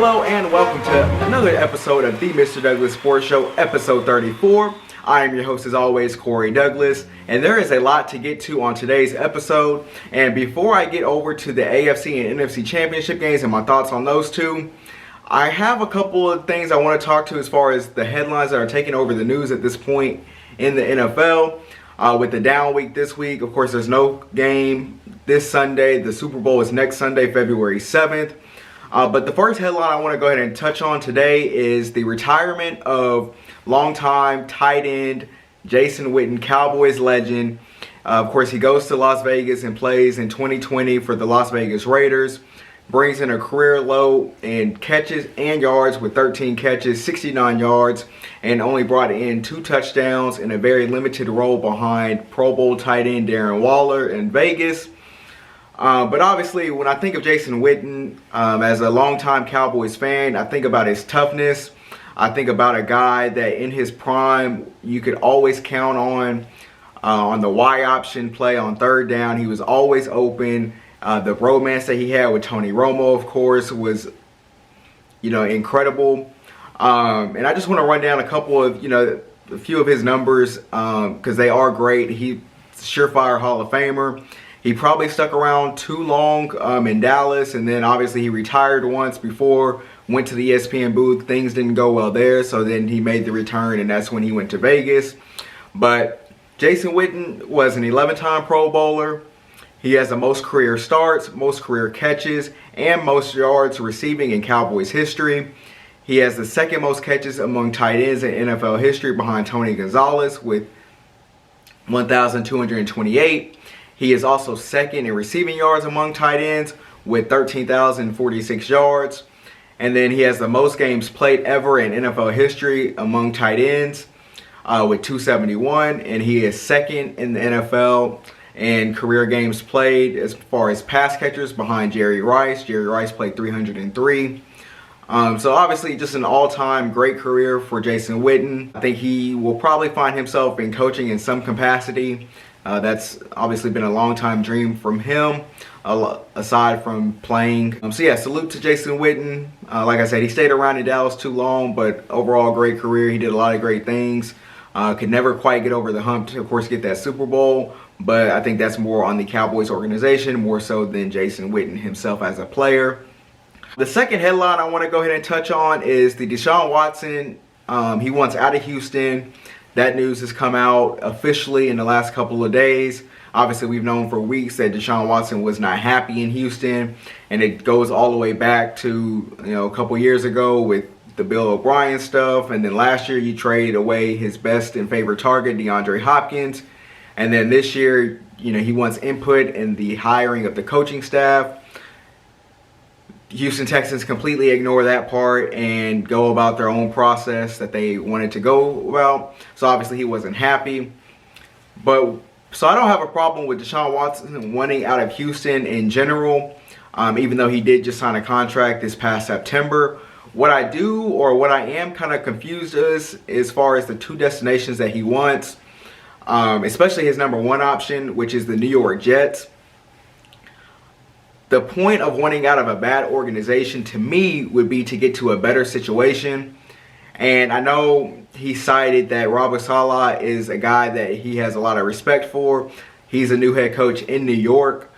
Hello and welcome to another episode of the Mr. Douglas Sports Show, episode 34. I am your host as always, Corey Douglas, and there is a lot to get to on today's episode. And before I get over to the AFC and NFC championship games and my thoughts on those two, I have a couple of things I want to talk to as far as the headlines that are taking over the news at this point in the NFL. With the down week this week, of course, there's no game this Sunday. The Super Bowl is next Sunday, February 7th. But the first headline I want to go ahead and touch on today is the retirement of longtime tight end Jason Witten, Cowboys legend. Of course, he goes to Las Vegas and plays in 2020 for the Las Vegas Raiders. Brings in a career low in catches and yards with 13 catches, 69 yards, and only brought in 2 touchdowns in a very limited role behind Pro Bowl tight end Darren Waller in Vegas. But obviously, when I think of Jason Witten, as a longtime Cowboys fan, I think about his toughness. I think about a guy that in his prime, you could always count on the Y option play on third down. He was always open. The romance that he had with Tony Romo, of course, was, incredible. And I just want to run down a couple of, a few of his numbers because they are great. He's a surefire Hall of Famer. He probably stuck around too long in Dallas, and then obviously he retired once before, went to the ESPN booth. Things didn't go well there, so then he made the return, and that's when he went to Vegas. But Jason Witten was an 11-time Pro Bowler. He has the most career starts, most career catches, and most yards receiving in Cowboys history. He has the second most catches among tight ends in NFL history behind Tony Gonzalez with 1,228. He is also second in receiving yards among tight ends with 13,046 yards. And then he has the most games played ever in NFL history among tight ends with 271. And he is second in the NFL in career games played as far as pass catchers behind Jerry Rice. Jerry Rice played 303. So obviously just an all-time great career for Jason Witten. I think he will probably find himself in coaching in some capacity. That's obviously been a long-time dream from him, aside from playing. So yeah, salute to Jason Witten. Like I said, he stayed around in Dallas too long, but overall great career. He did a lot of great things. Could never quite get over the hump to, of course, get that Super Bowl. But I think that's more on the Cowboys organization, more so than Jason Witten himself as a player. The second headline I want to go ahead and touch on is the Deshaun Watson. He wants out of Houston. That news has come out officially in the last couple of days. Obviously, we've known for weeks that Deshaun Watson was not happy in Houston, and it goes all the way back to a couple years ago with the Bill O'Brien stuff, and then last year you traded away his best and favorite target, DeAndre Hopkins, and then this year, he wants input in the hiring of the coaching staff. Houston Texans completely ignore that part and go about their own process that they wanted to go about. So obviously he wasn't happy. So I don't have a problem with Deshaun Watson wanting out of Houston in general, even though he did just sign a contract this past September. What I am kind of confused as far as the 2 destinations that he wants, especially his number 1 option, which is the New York Jets. The point of wanting out of a bad organization to me would be to get to a better situation. And I know he cited that Robert Saleh is a guy that he has a lot of respect for. He's a new head coach in New York.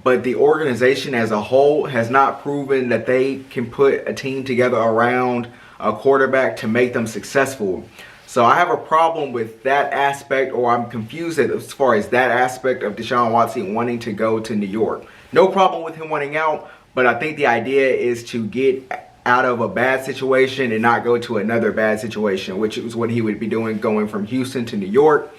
But the organization as a whole has not proven that they can put a team together around a quarterback to make them successful. So I have a problem with that aspect, or I'm confused as far as that aspect of Deshaun Watson wanting to go to New York. No problem with him wanting out, but I think the idea is to get out of a bad situation and not go to another bad situation, which is what he would be doing going from Houston to New York.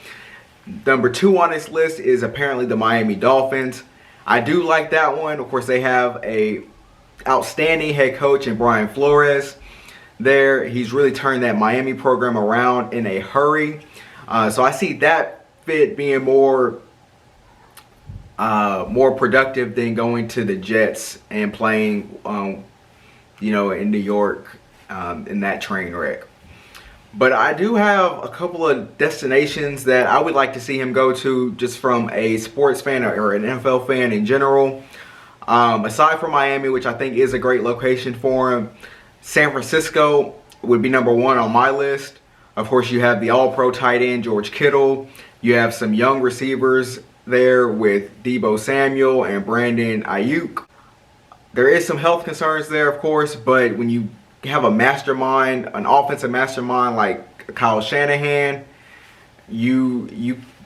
Number 2 on his list is apparently the Miami Dolphins. I do like that one. Of course, they have a outstanding head coach in Brian Flores there. He's really turned that Miami program around in a hurry. So I see that fit being more productive than going to the Jets and playing, in New York in that train wreck. But I do have a couple of destinations that I would like to see him go to, just from a sports fan or an NFL fan in general. Aside from Miami, which I think is a great location for him, San Francisco would be number 1 on my list. Of course, you have the all-pro tight end, George Kittle. You have some young receivers there with Deebo Samuel and Brandon Ayuk. There is some health concerns there, of course, but when you have a mastermind, an offensive mastermind like Kyle Shanahan, you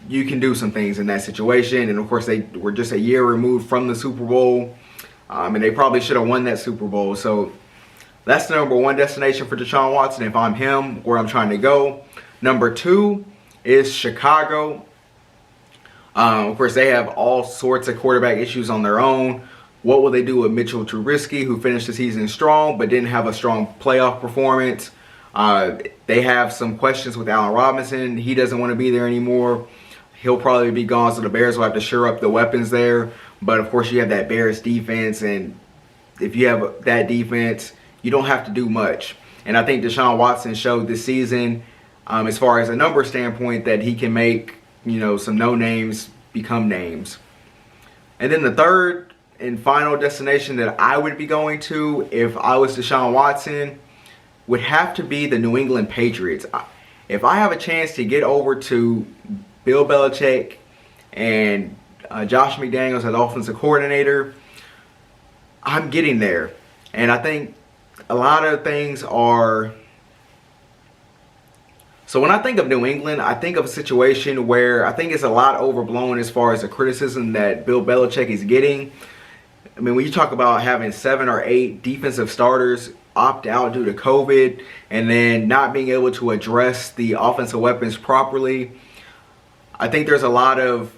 can do some things in that situation. And of course, they were just a year removed from the Super Bowl, and they probably should have won that Super Bowl. So that's the number 1 destination for Deshaun Watson if I'm him, where I'm trying to go. Number 2 is Chicago. Of course, they have all sorts of quarterback issues on their own. What will they do with Mitchell Trubisky, who finished the season strong but didn't have a strong playoff performance? They have some questions with Allen Robinson. He doesn't want to be there anymore. He'll probably be gone, so the Bears will have to shore up the weapons there. But, of course, you have that Bears defense, and if you have that defense, you don't have to do much. And I think Deshaun Watson showed this season, as far as a number standpoint, that he can make, some no-names become names. And then the third and final destination that I would be going to if I was Deshaun Watson would have to be the New England Patriots. If I have a chance to get over to Bill Belichick and Josh McDaniels as offensive coordinator, I'm getting there. And I think a lot of things are... So when I think of New England, I think of a situation where I think it's a lot overblown as far as the criticism that Bill Belichick is getting. I mean, when you talk about having 7 or 8 defensive starters opt out due to COVID and then not being able to address the offensive weapons properly, I think there's a lot of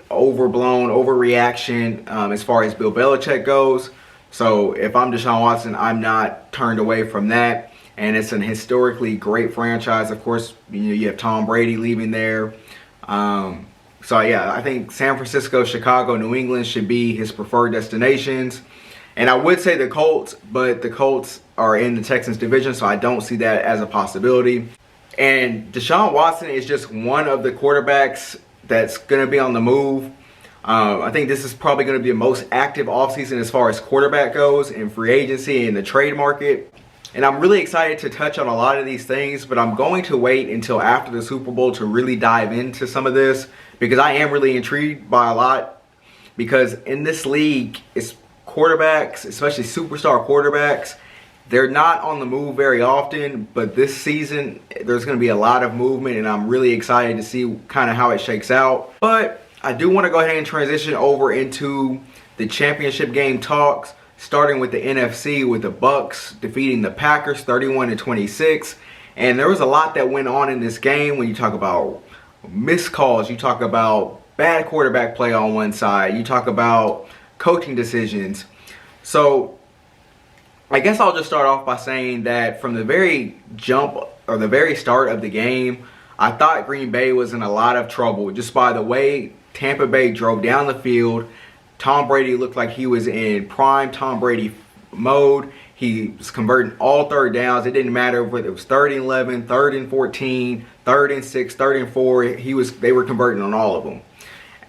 overreaction as far as Bill Belichick goes. So if I'm Deshaun Watson, I'm not turned away from that. And it's an historically great franchise. Of course, you have Tom Brady leaving there. So yeah, I think San Francisco, Chicago, New England should be his preferred destinations. And I would say the Colts, but the Colts are in the Texans division, so I don't see that as a possibility. And Deshaun Watson is just one of the quarterbacks that's going to be on the move. I think this is probably going to be the most active offseason as far as quarterback goes in free agency and the trade market. And I'm really excited to touch on a lot of these things, but I'm going to wait until after the Super Bowl to really dive into some of this, because I am really intrigued by a lot. Because in this league, it's quarterbacks, especially superstar quarterbacks, they're not on the move very often, but this season there's going to be a lot of movement, and I'm really excited to see kind of how it shakes out. But I do want to go ahead and transition over into the championship game talks, starting with the NFC with the Bucs defeating the Packers 31-26. And there was a lot that went on in this game. When you talk about missed calls, you talk about bad quarterback play on one side, you talk about coaching decisions. So I guess I'll just start off by saying that from the very jump or the very start of the game, I thought Green Bay was in a lot of trouble just by the way Tampa Bay drove down the field. Tom Brady looked like he was in prime Tom Brady mode. He was converting all third downs. It didn't matter whether it was 3rd and 11, 3rd and 14, 3rd and 6, 3rd and 4. They were converting on all of them.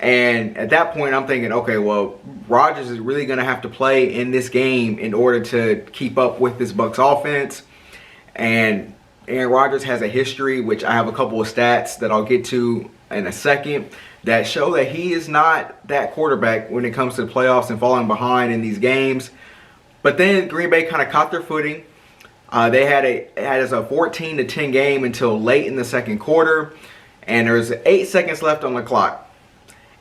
And at that point, I'm thinking, okay, well, Rodgers is really going to have to play in this game in order to keep up with this Bucs offense. And Aaron Rodgers has a history, which I have a couple of stats that I'll get to in a second, that show that he is not that quarterback when it comes to the playoffs and falling behind in these games. But then Green Bay kind of caught their footing. They had a 14-10 game until late in the second quarter, and there's 8 seconds left on the clock.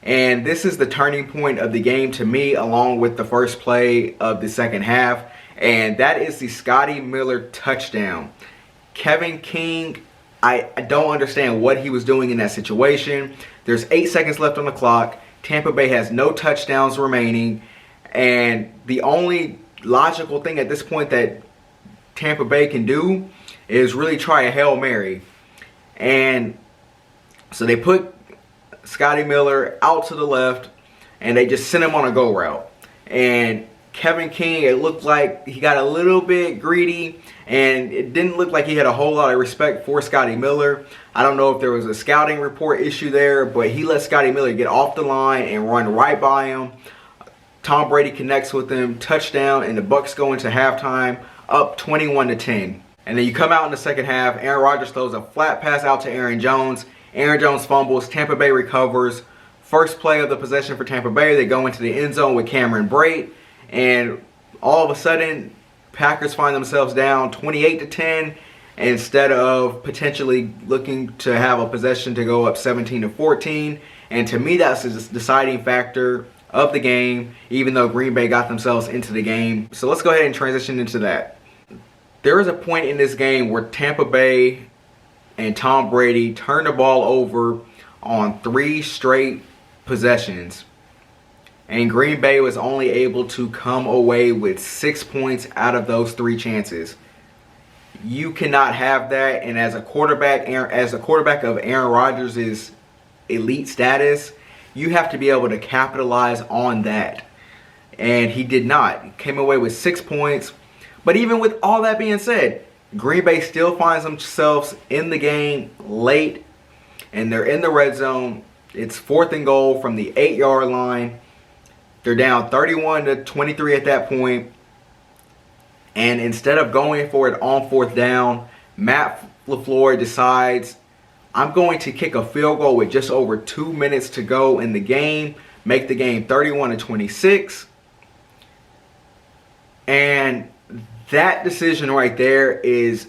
And this is the turning point of the game to me, along with the first play of the second half, and that is the Scotty Miller touchdown. Kevin King, I don't understand what he was doing in that situation. There's 8 seconds left on the clock. Tampa Bay has no touchdowns remaining, and the only logical thing at this point that Tampa Bay can do is really try a Hail Mary. And so they put Scotty Miller out to the left, and they just sent him on a go route. And Kevin King, it looked like he got a little bit greedy, and it didn't look like he had a whole lot of respect for Scotty Miller. I don't know if there was a scouting report issue there, but he let Scotty Miller get off the line and run right by him. Tom Brady connects with him, touchdown, and the Bucs go into halftime up 21-10. And then you come out in the second half, Aaron Rodgers throws a flat pass out to Aaron Jones. Aaron Jones fumbles, Tampa Bay recovers. First play of the possession for Tampa Bay, they go into the end zone with Cameron Brate. And all of a sudden, Packers find themselves down 28-10 instead of potentially looking to have a possession to go up 17-14. And to me, that's the deciding factor of the game, even though Green Bay got themselves into the game. So let's go ahead and transition into that. There is a point in this game where Tampa Bay and Tom Brady turned the ball over on 3 straight possessions. And Green Bay was only able to come away with 6 points out of those 3 chances. You cannot have that. And as a quarterback of Aaron Rodgers' elite status, you have to be able to capitalize on that. And he did not. He came away with 6 points. But even with all that being said, Green Bay still finds themselves in the game late. And they're in the red zone. It's 4th and goal from the 8-yard line. They're down 31-23 at that point. And instead of going for it on 4th down, Matt LaFleur decides, I'm going to kick a field goal with just over 2 minutes to go in the game, make the game 31-26. And that decision right there is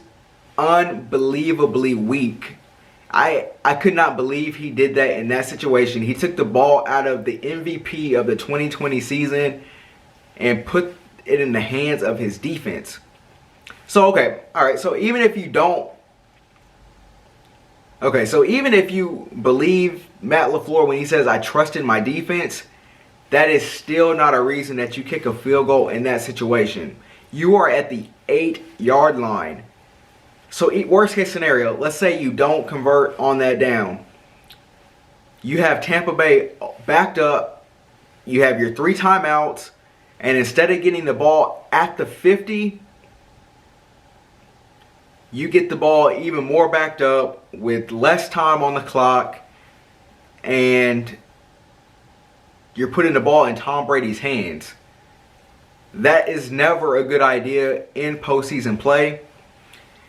unbelievably weak. I could not believe he did that in that situation. He took the ball out of the MVP of the 2020 season and put it in the hands of his defense. So, okay, all right, so even if you don't, even if you believe Matt LaFleur when he says, I trust in my defense, that is still not a reason that you kick a field goal in that situation. You are at the 8-yard line. So worst case scenario, let's say you don't convert on that down. You have Tampa Bay backed up. You have your 3 timeouts. And instead of getting the ball at the 50, you get the ball even more backed up with less time on the clock. And you're putting the ball in Tom Brady's hands. That is never a good idea in postseason play.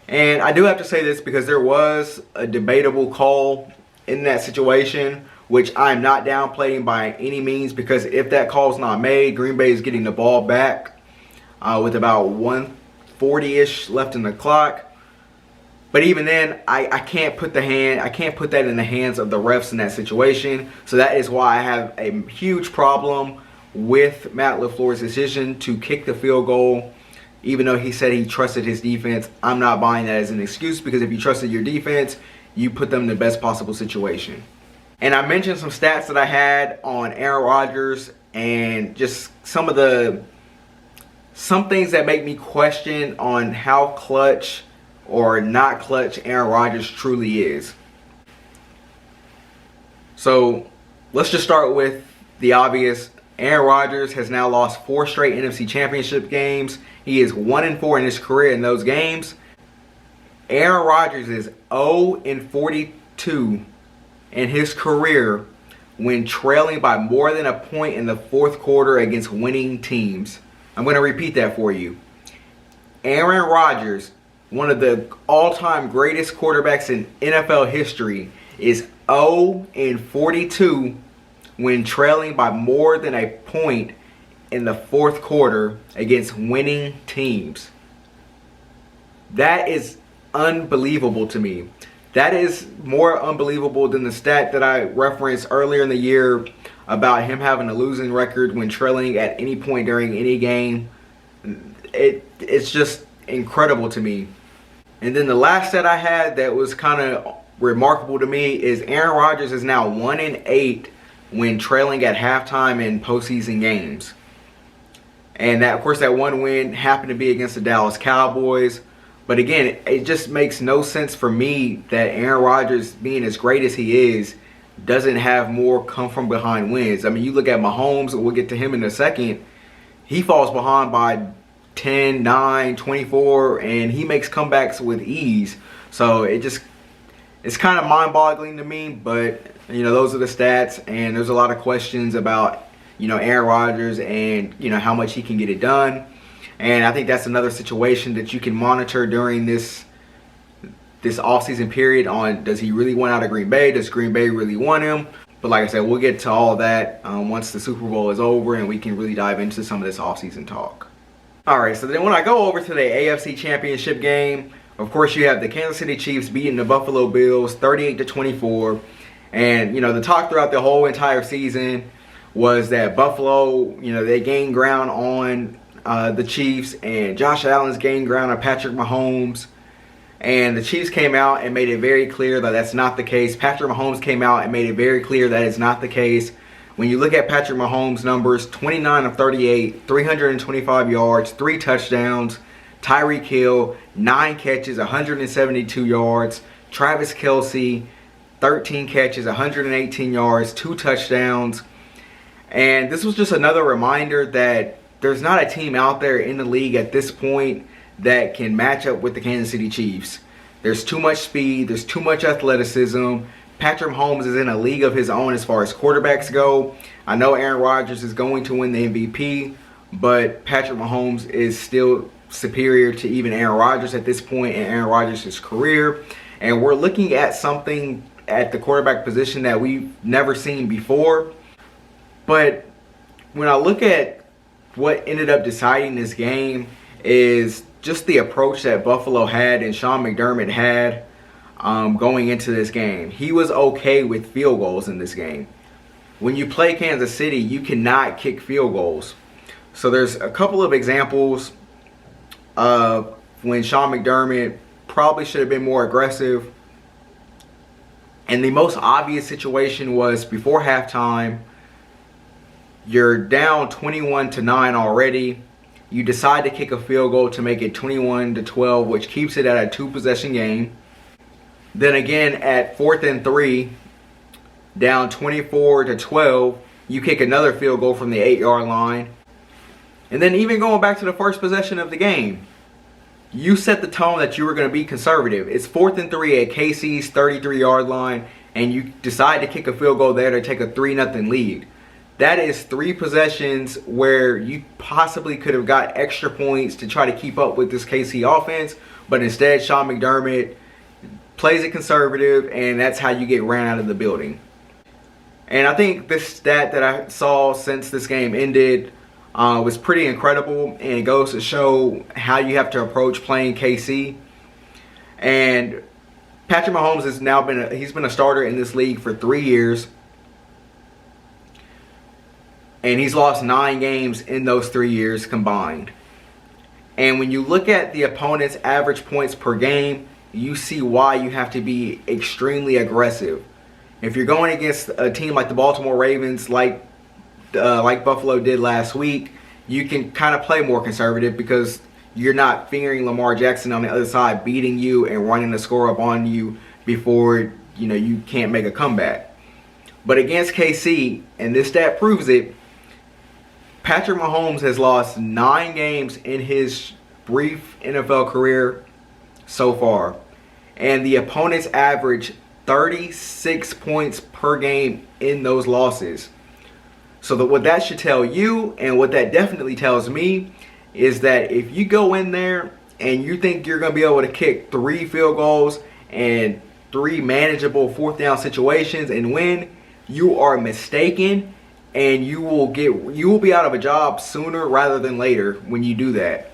And I do have to say this because there was a debatable call in that situation, which I'm not downplaying by any means, because if that call is not made, Green Bay is getting the ball back with about 1:40-ish left in the clock. But even then, I can't put that in the hands of the refs in that situation. So that is why I have a huge problem with Matt LaFleur's decision to kick the field goal. Even though he said he trusted his defense, I'm not buying that as an excuse, because if you trusted your defense, you put them in the best possible situation. And I mentioned some stats that I had on Aaron Rodgers and just some things that make me question on how clutch or not clutch Aaron Rodgers truly is. So let's just start with the obvious. Aaron Rodgers has now lost 4 straight NFC Championship games. He is 1-4 in his career in those games. Aaron Rodgers is 0-42 in his career when trailing by more than a point in the 4th quarter against winning teams. I'm going to repeat that for you. Aaron Rodgers, one of the all-time greatest quarterbacks in NFL history, is 0-42 when trailing by more than a point in the 4th quarter against winning teams. That is unbelievable to me. That is more unbelievable than the stat that I referenced earlier in the year about him having a losing record when trailing at any point during any game. It's just incredible to me. And then the last stat I had that was kind of remarkable to me is Aaron Rodgers is now 1-8 when trailing at halftime in postseason games. And that, of course, that one win happened to be against the Dallas Cowboys. But again, it just makes no sense for me that Aaron Rodgers, being as great as he is, doesn't have more come from behind wins. I mean, you look at Mahomes, and we'll get to him in a second. He falls behind by 10, 9, 24, and he makes comebacks with ease. So it's kind of mind-boggling to me, but those are the stats, and there's a lot of questions about Aaron Rodgers and how much he can get it done. And I think that's another situation that you can monitor during this offseason period on, does he really want out of Green Bay? Does Green Bay really want him? But like I said, we'll get to all of that once the Super Bowl is over and we can really dive into some of this offseason talk. All right, so then when I go over to the AFC Championship game, of course you have the Kansas City Chiefs beating the Buffalo Bills 38-24. And, you know, the talk throughout the whole entire season was that Buffalo, you know, they gained ground on the Chiefs, and Josh Allen's gained ground on Patrick Mahomes. And the Chiefs came out and made it very clear that that's not the case. Patrick Mahomes came out and made it very clear that it's not the case. When you look at Patrick Mahomes' numbers, 29 of 38, 325 yards, 3 touchdowns. Tyreek Hill, 9 catches, 172 yards. Travis Kelce, 13 catches, 118 yards, 2 touchdowns. And this was just another reminder that there's not a team out there in the league at this point that can match up with the Kansas City Chiefs. There's too much speed. There's too much athleticism. Patrick Mahomes is in a league of his own as far as quarterbacks go. I know Aaron Rodgers is going to win the MVP, but Patrick Mahomes is still superior to even Aaron Rodgers at this point in Aaron Rodgers' career. And we're looking at something at the quarterback position that we've never seen before. But when I look at what ended up deciding this game is just the approach that Buffalo had and Sean McDermott had going into this game. He was okay with field goals in this game. When you play Kansas City, you cannot kick field goals. So there's a couple of examples of when Sean McDermott probably should have been more aggressive. And the most obvious situation was before halftime. You're down 21-9 already. You decide to kick a field goal to make it 21-12, which keeps it at a 2-possession game. Then again at 4th and 3, down 24-12, you kick another field goal from the 8-yard line. And then even going back to the first possession of the game, you set the tone that you were going to be conservative. It's 4th and 3 at KC's 33-yard line, and you decide to kick a field goal there to take a 3-0 lead. That is 3 possessions where you possibly could have got extra points to try to keep up with this KC offense, but instead Sean McDermott plays it conservative, and that's how you get ran out of the building. And I think this stat that I saw since this game ended was pretty incredible, and it goes to show how you have to approach playing KC. And Patrick Mahomes has now he's been a starter in this league for 3 years. And he's lost 9 games in those 3 years combined. And when you look at the opponent's average points per game, you see why you have to be extremely aggressive. If you're going against a team like the Baltimore Ravens, like Buffalo did last week, you can kind of play more conservative because you're not fearing Lamar Jackson on the other side beating you and running the score up on you before you can't make a comeback. But against KC, and this stat proves it, Patrick Mahomes has lost 9 games in his brief NFL career so far. And the opponents average 36 points per game in those losses. So what that should tell you, and what that definitely tells me, is that if you go in there and you think you're going to be able to kick 3 field goals and 3 manageable 4th down situations and win, you are mistaken. And you will be out of a job sooner rather than later when you do that.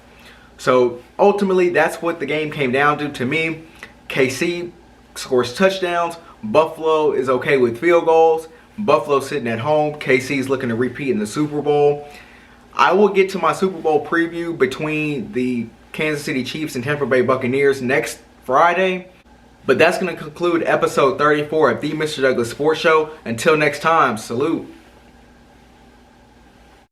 So ultimately, that's what the game came down to me. KC scores touchdowns. Buffalo is okay with field goals. Buffalo sitting at home. KC's looking to repeat in the Super Bowl. I will get to my Super Bowl preview between the Kansas City Chiefs and Tampa Bay Buccaneers next Friday. But that's going to conclude episode 34 of the Mr. Douglass Sports Show. Until next time, salute.